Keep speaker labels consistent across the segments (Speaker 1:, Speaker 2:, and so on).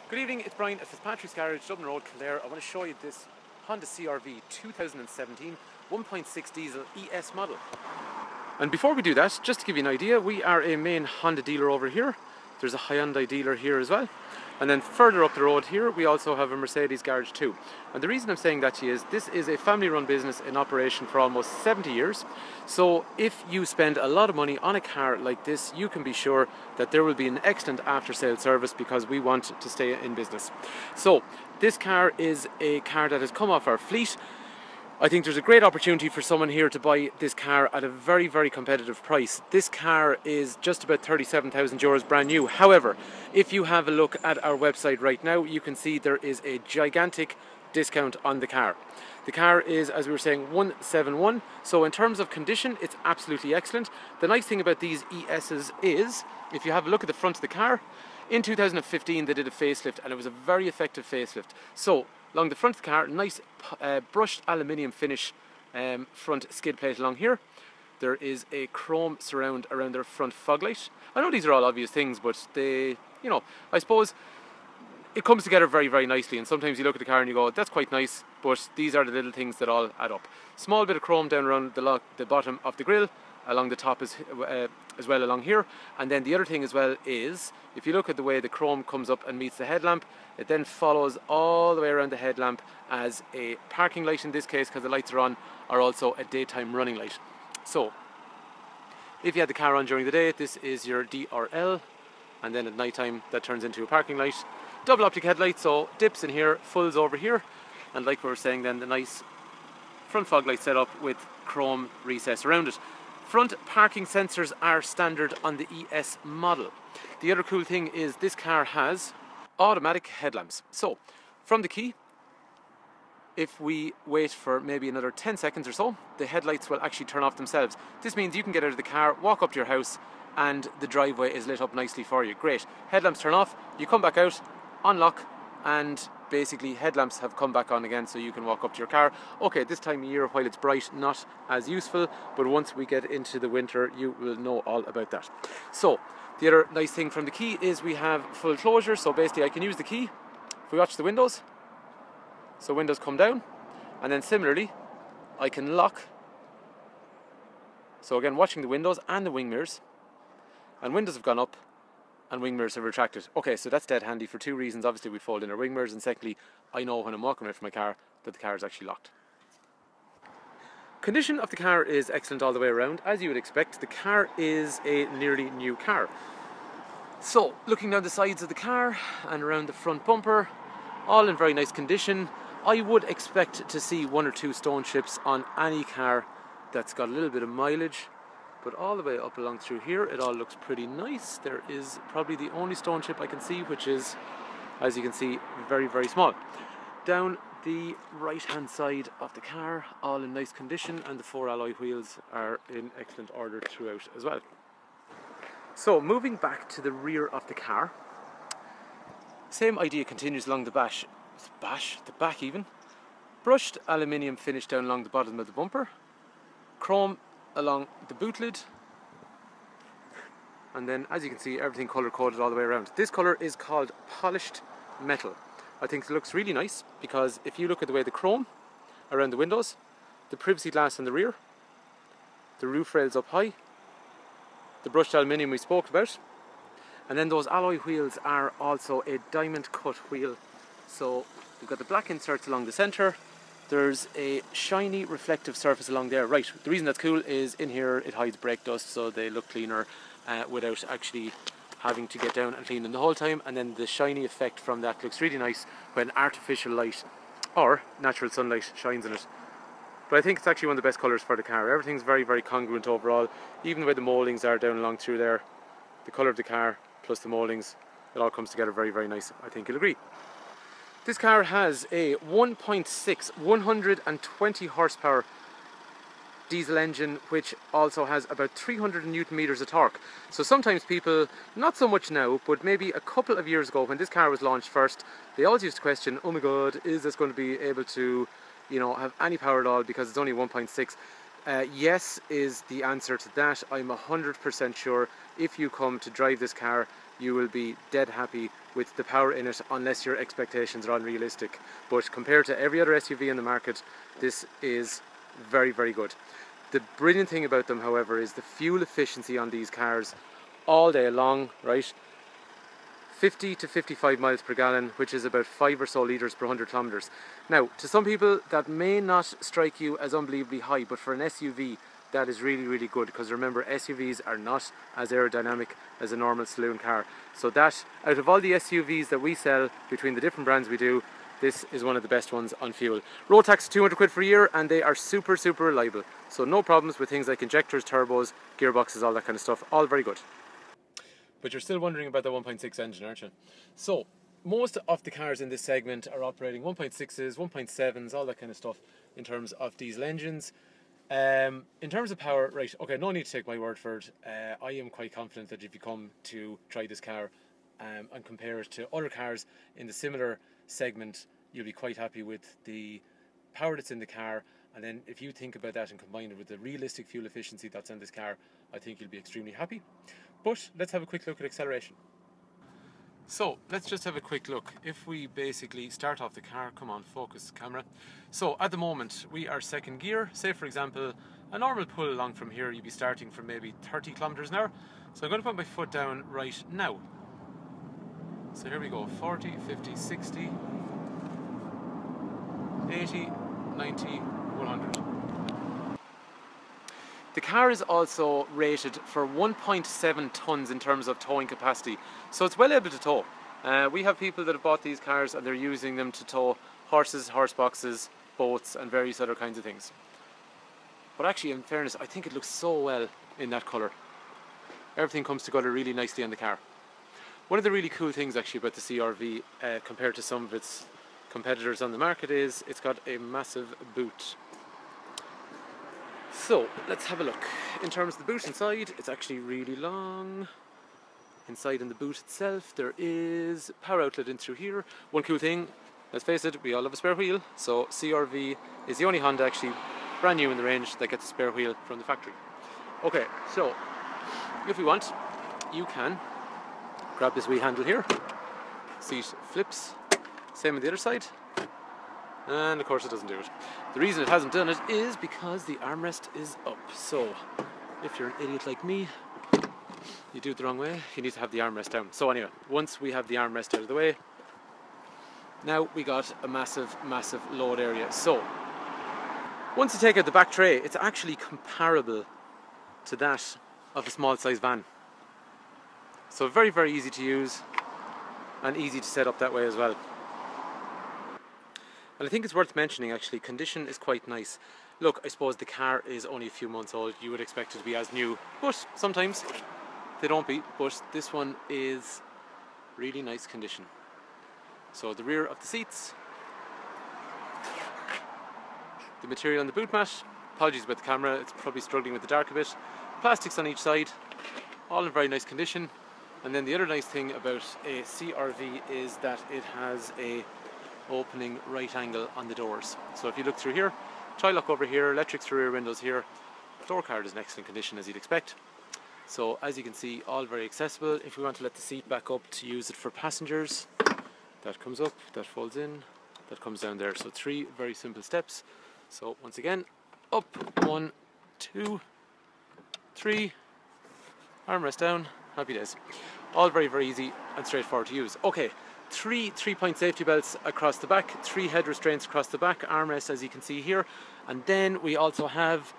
Speaker 1: Good evening, it's Brian at Fitzpatrick's Garage, Dublin Road, Kildare. I want to show you this Honda CRV 2017 1.6 diesel ES model. And before we do that, just to give you an idea, we are a main Honda dealer over here. There's a Hyundai dealer here as well. And then further up the road here, we also have a Mercedes garage too. And the reason I'm saying that to you is this is a family-run business in operation for almost 70 years. So if you spend a lot of money on a car like this, you can be sure that there will be an excellent after-sale service because we want to stay in business. So this car is a car that has come off our fleet. I think there's a great opportunity for someone here to buy this car at a very, very competitive price. This car is just about 37,000 euros brand new. However, if you have a look at our website right now, you can see there is a gigantic discount on the car. The car is, as we were saying, 171. So in terms of condition, it's absolutely excellent. The nice thing about these ESs is, if you have a look at the front of the car, in 2015 they did a facelift and it was a very effective facelift. So along the front of the car, nice brushed aluminium finish front skid plate along here. There is a chrome surround around their front fog light. I know these are all obvious things, but they, you know, I suppose it comes together very, very nicely. And sometimes you look at the car and you go, that's quite nice, but these are the little things that all add up. Small bit of chrome down around the bottom of the grille, along the top as well along here. And then the other thing as well is, if you look at the way the chrome comes up and meets the headlamp, it then follows all the way around the headlamp as a parking light in this case, because the lights are on, or also a daytime running light. So if you had the car on during the day, this is your DRL, and then at night time that turns into a parking light. Double optic headlight, so dips in here, fulls over here, and like we were saying then, the nice front fog light setup with chrome recess around it. Front parking sensors are standard on the ES model. The other cool thing is this car has automatic headlamps. So from the key, if we wait for maybe another 10 seconds or so, the headlights will actually turn off themselves. This means you can get out of the car, walk up to your house, and the driveway is lit up nicely for you. Great. Headlamps turn off, you come back out, unlock, and basically headlamps have come back on again, so you can walk up to your car. Okay, this time of year while it's bright, not as useful, but once we get into the winter you will know all about that. So the other nice thing from the key is we have full closure, so basically I can use the key. If we watch the windows, so windows come down, and then similarly I can lock. So again, watching the windows and the wing mirrors, and windows have gone up and wing mirrors have retracted. Okay, so that's dead handy for two reasons. Obviously we fold in our wing mirrors, and secondly, I know when I'm walking away from my car that the car is actually locked. Condition of the car is excellent all the way around. As you would expect, the car is a nearly new car. So looking down the sides of the car and around the front bumper, all in very nice condition. I would expect to see one or two stone chips on any car that's got a little bit of mileage. But all the way up along through here, it all looks pretty nice. There is probably the only stone chip I can see, which is, as you can see, very, very small. Down the right hand side of the car, all in nice condition, and the 4 alloy wheels are in excellent order throughout as well. So moving back to the rear of the car, same idea continues along the back even. Brushed aluminium finish down along the bottom of the bumper, chrome along the boot lid, and then as you can see, everything colour coded all the way around. This colour is called polished metal. I think it looks really nice because if you look at the way the chrome around the windows, the privacy glass in the rear, the roof rails up high, the brushed aluminium we spoke about, and then those alloy wheels are also a diamond cut wheel. So we've got the black inserts along the centre. There's a shiny reflective surface along there. Right, the reason that's cool is in here it hides brake dust, so they look cleaner without actually having to get down and clean them the whole time. And then the shiny effect from that looks really nice when artificial light or natural sunlight shines on it. But I think it's actually one of the best colours for the car. Everything's very, very congruent overall. Even the way the mouldings are down along through there, the colour of the car plus the mouldings, it all comes together very, very nice. I think you'll agree. This car has a 1.6 120 horsepower diesel engine, which also has about 300 newton meters of torque. So sometimes people, not so much now, but maybe a couple of years ago when this car was launched first, they always used to question, oh my god, is this going to be able to, you know, have any power at all because it's only 1.6. Yes is the answer to that. I'm 100% sure if you come to drive this car, you will be dead happy with the power in it, unless your expectations are unrealistic. But compared to every other SUV in the market, this is very, very good. The brilliant thing about them, however, is the fuel efficiency on these cars all day long, right? 50 to 55 miles per gallon, which is about 5 or so litres per 100 kilometres. Now, to some people that may not strike you as unbelievably high, but for an SUV that is really, really good, because remember, SUVs are not as aerodynamic as a normal saloon car. So that, out of all the SUVs that we sell between the different brands we do, this is one of the best ones on fuel. Road tax is 200 quid for a year, and they are super, super reliable. So no problems with things like injectors, turbos, gearboxes, all that kind of stuff. All very good. But you're still wondering about the 1.6 engine, aren't you? So most of the cars in this segment are operating 1.6s, 1.7s, all that kind of stuff in terms of diesel engines. In terms of power, right, okay, no need to take my word for it. I am quite confident that if you come to try this car and compare it to other cars in the similar segment, you'll be quite happy with the power that's in the car. And then if you think about that and combine it with the realistic fuel efficiency that's in this car, I think you'll be extremely happy. But let's have a quick look at acceleration. So let's just have a quick look. If we basically start off the car, come on, focus camera. So at the moment we are second gear. Say for example, a normal pull along from here, you'd be starting from maybe 30 kilometers an hour. So I'm going to put my foot down right now. So here we go, 40, 50, 60, 80, 90, 100. The car is also rated for 1.7 tons in terms of towing capacity, so it's well able to tow. We have people that have bought these cars and they're using them to tow horses, horse boxes, boats and various other kinds of things. But actually, in fairness, I think it looks so well in that colour. Everything comes together really nicely on the car. One of the really cool things actually about the CRV compared to some of its competitors on the market is it's got a massive boot. So let's have a look. In terms of the boot inside, it's actually really long. Inside in the boot itself there is a power outlet in through here. One cool thing, let's face it, we all have a spare wheel, so CRV is the only Honda actually brand new in the range that gets a spare wheel from the factory. Okay, so if we want, you can grab this wee handle here, seat flips, same on the other side, and of course it doesn't do it. The reason it hasn't done it is because the armrest is up. So if you're an idiot like me, you do it the wrong way, you need to have the armrest down. So anyway, once we have the armrest out of the way, now we got a massive, massive load area. So once you take out the back tray, it's actually comparable to that of a small size van. So very, very easy to use and easy to set up that way as well. And I think it's worth mentioning actually, condition is quite nice. Look, I suppose the car is only a few months old, you would expect it to be as new, but sometimes they don't be. But this one is really nice condition. So the rear of the seats, the material on the boot mat, apologies about the camera, it's probably struggling with the dark a bit, plastics on each side, all in very nice condition. And then the other nice thing about a CRV is that it has a opening right angle on the doors. So if you look through here, tri-lock over here, electrics for rear windows here, door card is in excellent condition as you'd expect. So as you can see, all very accessible. If we want to let the seat back up to use it for passengers, that comes up, that folds in, that comes down there. So 3 very simple steps. So once again, up, 1, 2, 3, armrest down, happy days. All very, very easy and straightforward to use. Okay, 3 3-point safety belts across the back, 3 head restraints across the back, armrests as you can see here, and then we also have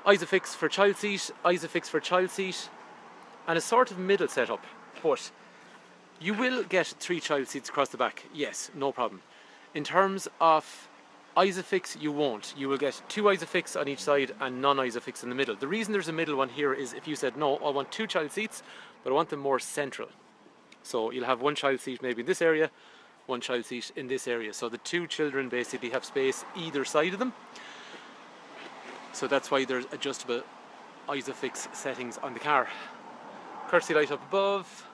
Speaker 1: Isofix for child seat, Isofix for child seat, and a sort of middle setup. But you will get 3 child seats across the back, yes, no problem. In terms of Isofix, you won't. You will get 2 Isofix on each side and none Isofix in the middle. The reason there's a middle one here is if you said, no, I want 2 child seats, but I want them more central. So you'll have 1 child seat maybe in this area, 1 child seat in this area. So the 2 children basically have space either side of them. So that's why there's adjustable Isofix settings on the car. Courtesy light up above.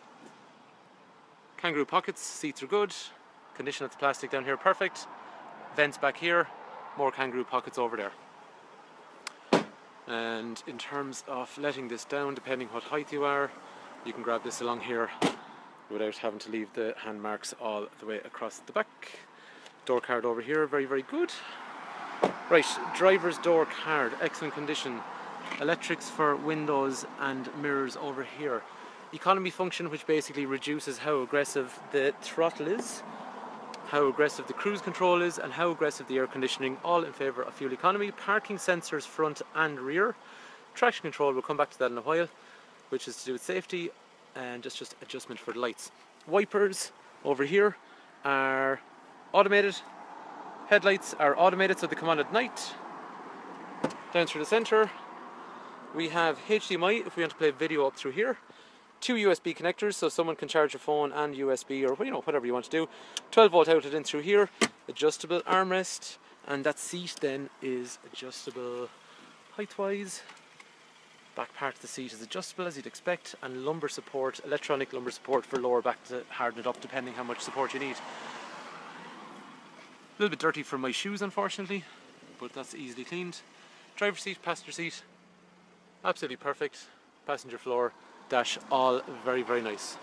Speaker 1: Kangaroo pockets, seats are good. Condition of the plastic down here, perfect. Vents back here, more kangaroo pockets over there. And in terms of letting this down, depending what height you are, you can grab this along here without having to leave the hand marks all the way across the back. Door card over here, very, very good. Right, driver's door card, excellent condition. Electrics for windows and mirrors over here. Economy function, which basically reduces how aggressive the throttle is, how aggressive the cruise control is, and how aggressive the air conditioning, all in favour of fuel economy. Parking sensors front and rear. Traction control, we'll come back to that in a while, which is to do with safety, and just adjustment for the lights. Wipers over here are automated. Headlights are automated, so they come on at night. Down through the centre we have HDMI if we want to play video up through here. 2 USB connectors, so someone can charge your phone and USB, or whatever you want to do. 12 volt outlet in through here. Adjustable armrest, and that seat then is adjustable height wise. Back part of the seat is adjustable as you'd expect, and lumbar support, electronic lumbar support for lower back to harden it up depending how much support you need. A little bit dirty from my shoes unfortunately, but that's easily cleaned. Driver seat, passenger seat, absolutely perfect. Passenger floor, dash, all very, very nice.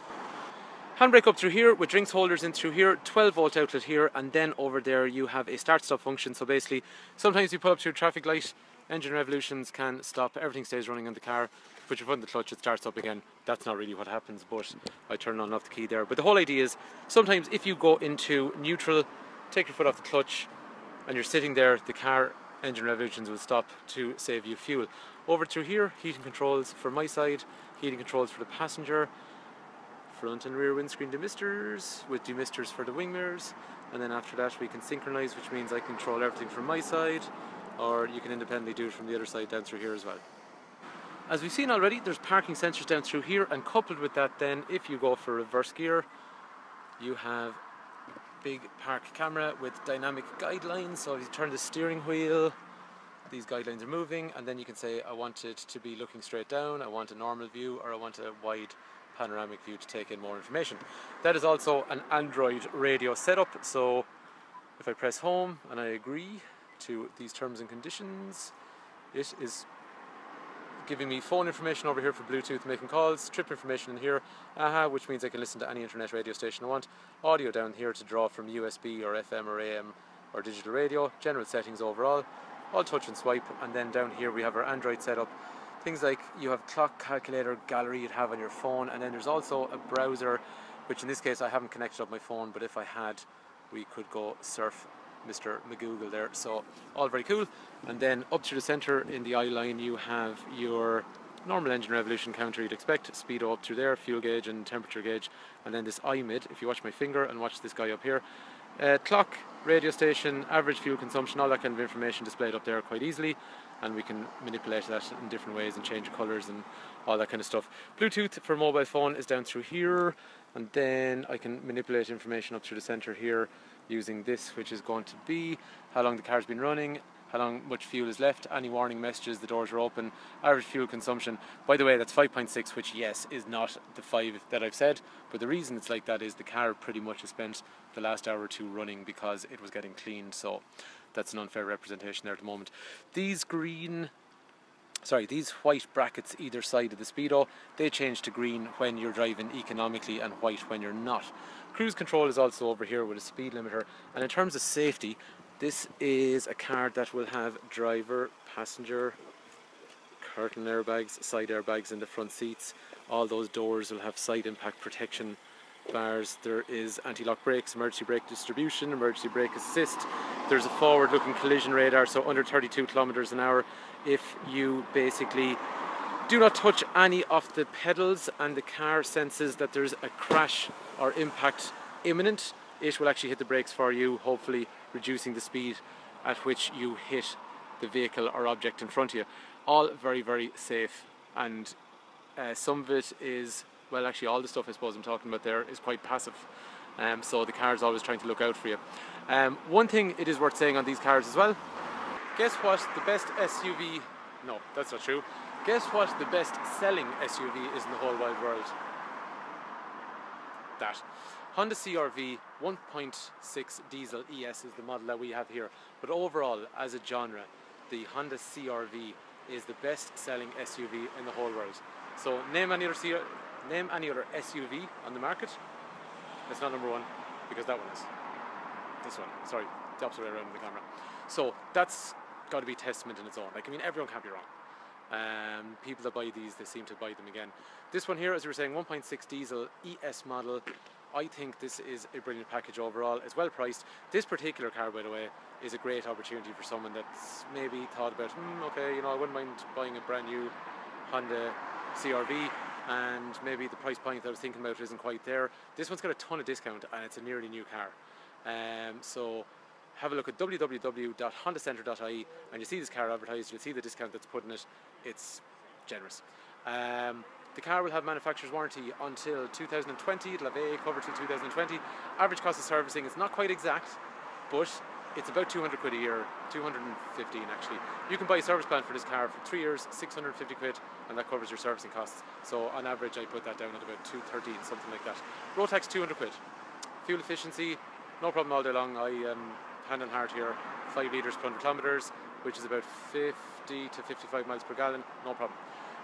Speaker 1: Handbrake up through here with drinks holders in through here, 12 volt outlet here, and then over there you have a start stop function. So basically sometimes you pull up to a traffic light, engine revolutions can stop, everything stays running in the car, put your foot in the clutch, it starts up again. That's not really what happens, but I turn on and off the key there. But the whole idea is sometimes if you go into neutral, take your foot off the clutch and you're sitting there, the car engine revolutions will stop to save you fuel. Over through here, heating controls for my side, heating controls for the passenger, front and rear windscreen demisters with demisters for the wing mirrors, and then after that we can synchronize, which means I control everything from my side, or you can independently do it from the other side down through here as well. As we've seen already, there's parking sensors down through here, and coupled with that then, if you go for reverse gear, you have big park camera with dynamic guidelines. So if you turn the steering wheel, these guidelines are moving, and then you can say I want it to be looking straight down, I want a normal view, or I want a wide panoramic view to take in more information. That is also an Android radio setup, so if I press home and I agree to these terms and conditions, it is giving me phone information over here for Bluetooth making calls, trip information in here, which means I can listen to any internet radio station I want, audio down here to draw from USB or FM or AM or digital radio, general settings overall, all touch and swipe, and then down here we have our Android setup. Things like you have clock, calculator, gallery you'd have on your phone, and then there's also a browser, which in this case I haven't connected up my phone, but if I had, we could go surf Mr. McGoogle there, so all very cool. And then up to the centre in the eye line you have your normal engine revolution counter you'd expect, speedo up through there, fuel gauge and temperature gauge, and then this iMid, if you watch my finger and watch this guy up here, clock, radio station, average fuel consumption, all that kind of information displayed up there quite easily, and we can manipulate that in different ways and change colours and all that kind of stuff. Bluetooth for mobile phone is down through here, and then I can manipulate information up through the centre here using this, which is going to be how long the car's been running, how much fuel is left, any warning messages, the doors are open, average fuel consumption. By the way, that's 5.6, which yes is not the 5 that I've said, but the reason it's like that is the car pretty much has spent the last hour or two running because it was getting cleaned, so that's an unfair representation there at the moment. These white brackets either side of the speedo, they change to green when you're driving economically and white when you're not. Cruise control is also over here with a speed limiter, and in terms of safety, this is a car that will have driver, passenger, curtain airbags, side airbags in the front seats. All those doors will have side impact protection bars. There is anti-lock brakes, emergency brake distribution, emergency brake assist. There's a forward-looking collision radar, so under 32 kilometers an hour. If you basically do not touch any of the pedals and the car senses that there's a crash or impact imminent, it will actually hit the brakes for you, hopefully reducing the speed at which you hit the vehicle or object in front of you. All very, very safe, and some of it is, well, actually all the stuff I suppose I'm talking about there is quite passive, so the car is always trying to look out for you. One thing it is worth saying on these cars as well, guess what the best SUV, no that's not true, guess what the best selling SUV is in the whole wide world? That. Honda CRV 1.6 diesel ES is the model that we have here, but overall as a genre the Honda CRV is the best selling SUV in the whole world. So name any other SUV on the market It's not number 1 because that one is. This one, sorry, the opposite way around in the camera. So that's got to be testament in its own. Like, I mean, everyone can't be wrong. People that buy these, they seem to buy them again. This one here, as we were saying, 1.6 diesel ES model. I think this is a brilliant package overall. It's well priced. This particular car, by the way, is a great opportunity for someone that's maybe thought about, okay, you know, I wouldn't mind buying a brand new Honda CRV, and maybe the price point that I was thinking about isn't quite there. This one's got a ton of discount, and it's a nearly new car. So have a look at www.hondacentre.ie, and you see this car advertised. You'll see the discount that's put in it. It's generous. The car will have manufacturer's warranty until 2020. It'll have AA cover till 2020. Average cost of servicing is not quite exact, but it's about 200 quid a year, 215 actually. You can buy a service plan for this car for 3 years, 650 quid, and that covers your servicing costs. So on average, I put that down at about 213, something like that. Road tax 200 quid. Fuel efficiency, no problem all day long. I hand on heart here, 5 litres per 100 kilometres, which is about 50 to 55 miles per gallon, no problem.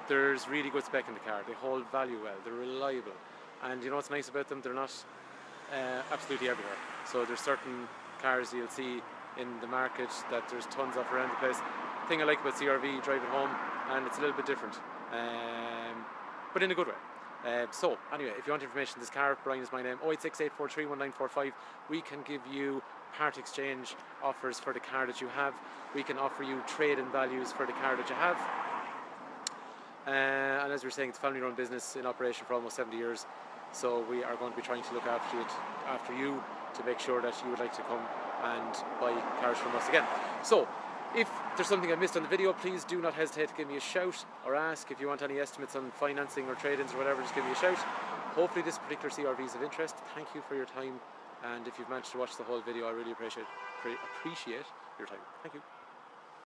Speaker 1: There's really good spec in the car. They hold value well, they're reliable, and you know what's nice about them? They're not absolutely everywhere. So there's certain cars you'll see in the market that there's tons of around the place. The thing I like about CRV, you drive it home and it's a little bit different, but in a good way. So anyway, if you want information on this car, Brian is my name, 086-843-1945. We can give you part exchange offers for the car that you have. We can offer you trade-in values for the car that you have. And as we were saying, it's a family-run business in operation for almost 70 years. So we are going to be trying to look after you to make sure that you would like to come and buy cars from us again. So if there's something I missed on the video, please do not hesitate to give me a shout or ask. If you want any estimates on financing or trade-ins or whatever, just give me a shout. Hopefully this particular CRV is of interest. Thank you for your time, and if you've managed to watch the whole video, I really appreciate your time. Thank you.